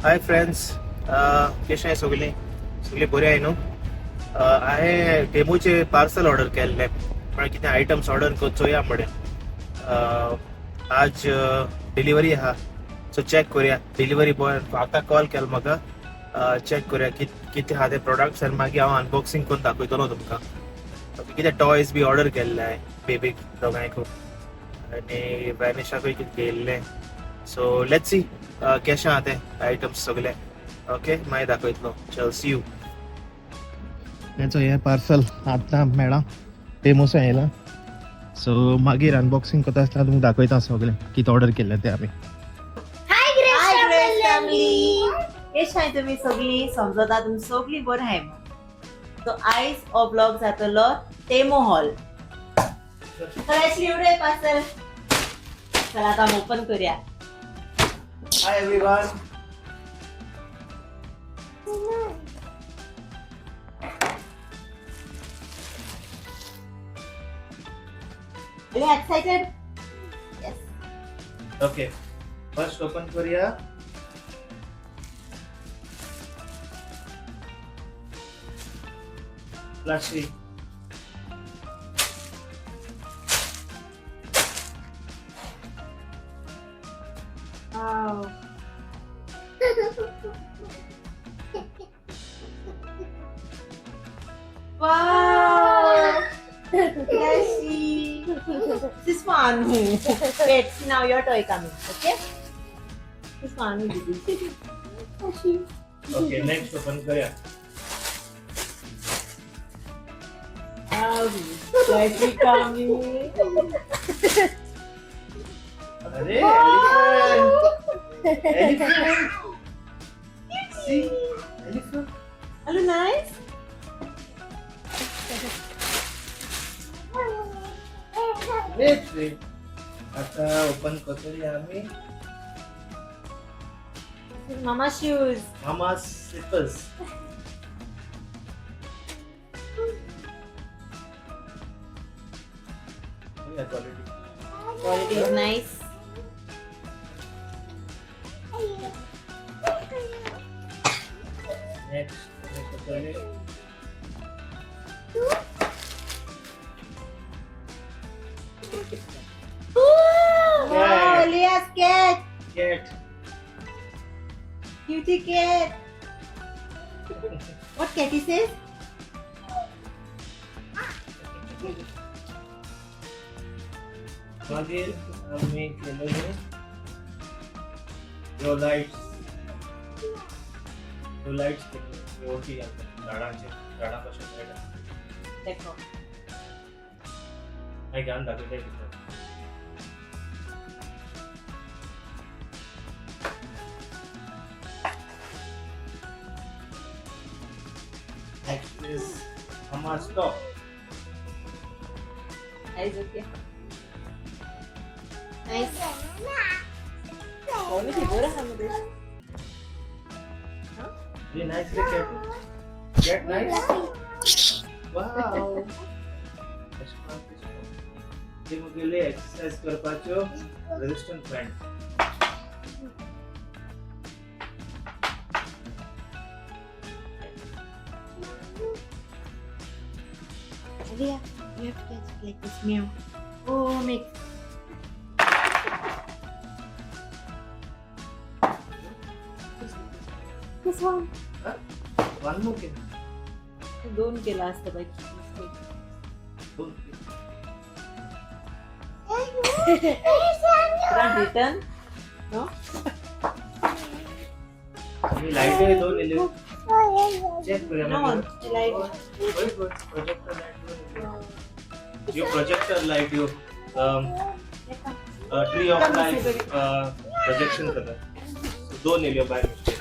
Hi friends, कशें आहाय सगळीं? सगळीं बरीं आहाय न्हू? हांवें टेमूचे पार्सल ऑर्डर केल्लें, म्हळ्यार कितें आयटम्स ऑर्डर चोया म्हणून. आज डिलिव्हरी आहा, सो चॅक करुया. डिलिव्हरी बॉय आतां कॉल केलो म्हाका. चॅक करुया कितें आहा ते प्रोडक्ट्स आनी मागीर हांव अनबॉक्सिंग करून दाखयतलो तुमकां. कितें टॉयज बी ऑर्डर केल्ले हांवें बेबीक दोगांयकू आनी वॅनिशाकूय कितें घेयल्लें. सो लेट्स सी कशें आहा ते आयटम्स सगळे. ओके, मागीर दाखयतलो. चल, सी यू. तेचो हें पार्सल आतां मेळ्ळा, टेमूसो येयला. सो मागीर अनबॉक्सिंग करता आसतना तुमकां दाखयता सगळें कितें ऑर्डर केल्लें तें आमी. हाय ग्रेस फॅमिली, कशी आहे तुम्ही सगळी? समजता तुम्ही सगळी बरी आहे. तो आयज हो ब्लॉग जातलो टेमो हॉल. एवढे पार्सल चला आता ओपन करूया. Hi everyone. Excited? Yes. Okay, first open करूया. Plastic. Wow. Wow! Flashy. This is fun. Wait, see now your toy coming, okay? This is fun. Flashy. Okay, next open करूया. Wow, flashy coming. अरे elephant. Elephant. सी elephant. Hello, nice. Wait. आता open करूया आमी. Mama shoes. Mama's slippers. Yeah, quality. Quality is nice. Next करूया. Wow, Leah's cat. Cat. Cutie cat. What cat is this? मागीर आमी केलेले ह्यो लाइट्स केले झाडां कशें मेळटा. देखो. मागीर घालून दाखयता कितें. Next is Mama's top. Nice, okay. Nice. Quality बरं आहे मध्ये. Really nice cat. Cat nice. Wow. ते मुगेले एक्सरसाइज करपाच्यो resistant band. Leah, you have to catch it like this. Meow. Oh, mix. This one. One more kid. दोन केला असतं by. Return? No? Me light आहे दोन इले. चेक करूया. No, light. Projector light. Yo projector light yo tree of life projection करता. दोन इले by mistake.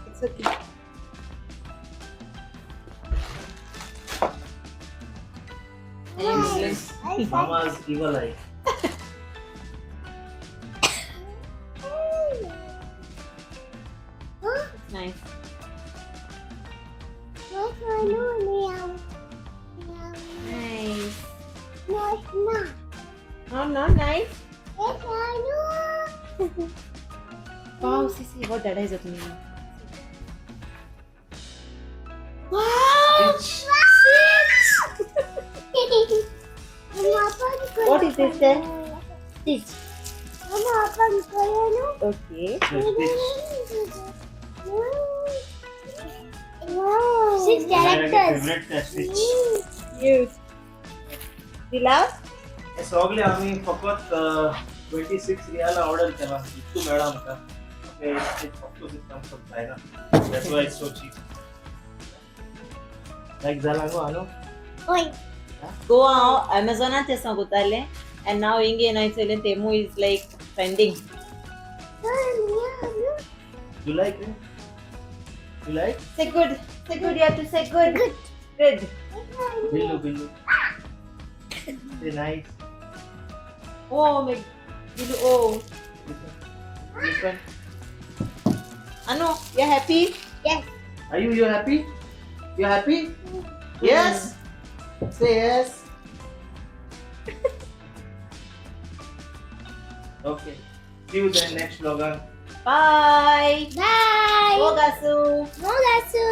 It's okay. Mama's evil eye. It's nice. Nice. No, no, nice. Wow, Sisi, what did I do? Wow! What is this then? Stitch. Okay. Six characters. Cute. Dilav? हे सगळे आम्ही फकत 26 रियाला order केला इतकू मेळा आमकां हे फक्त system करताय ना that's why it's so cheap like जाला गो आलो Oi. Go on Amazon te sagutale and now inge naitele Temu is like trending. you like it you like Say good. Say good. You have to say good. Good. billu say nice Oh my. Bilu. Oh. listen Anu, you happy? Yes. are you happy you happy yes say yes okay see you then next vlog Bye. Bye. Mogasu. Mogasu.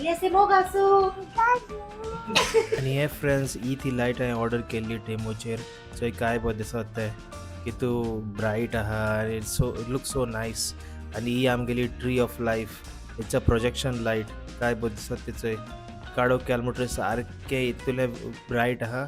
Yes, say Mogasu. आणि हे friends ही ती light हांवें order केल्ली टेमोचेर सो काय बरें दिसता तें की तूं ब्रायट आहा आनी सो लूक सो नायस आनी ही आमगेली tree of life it's a projection light काय बरें दिसता तिचो काडो केल म्हणटरी सारकें इतलें ब्रायट आहा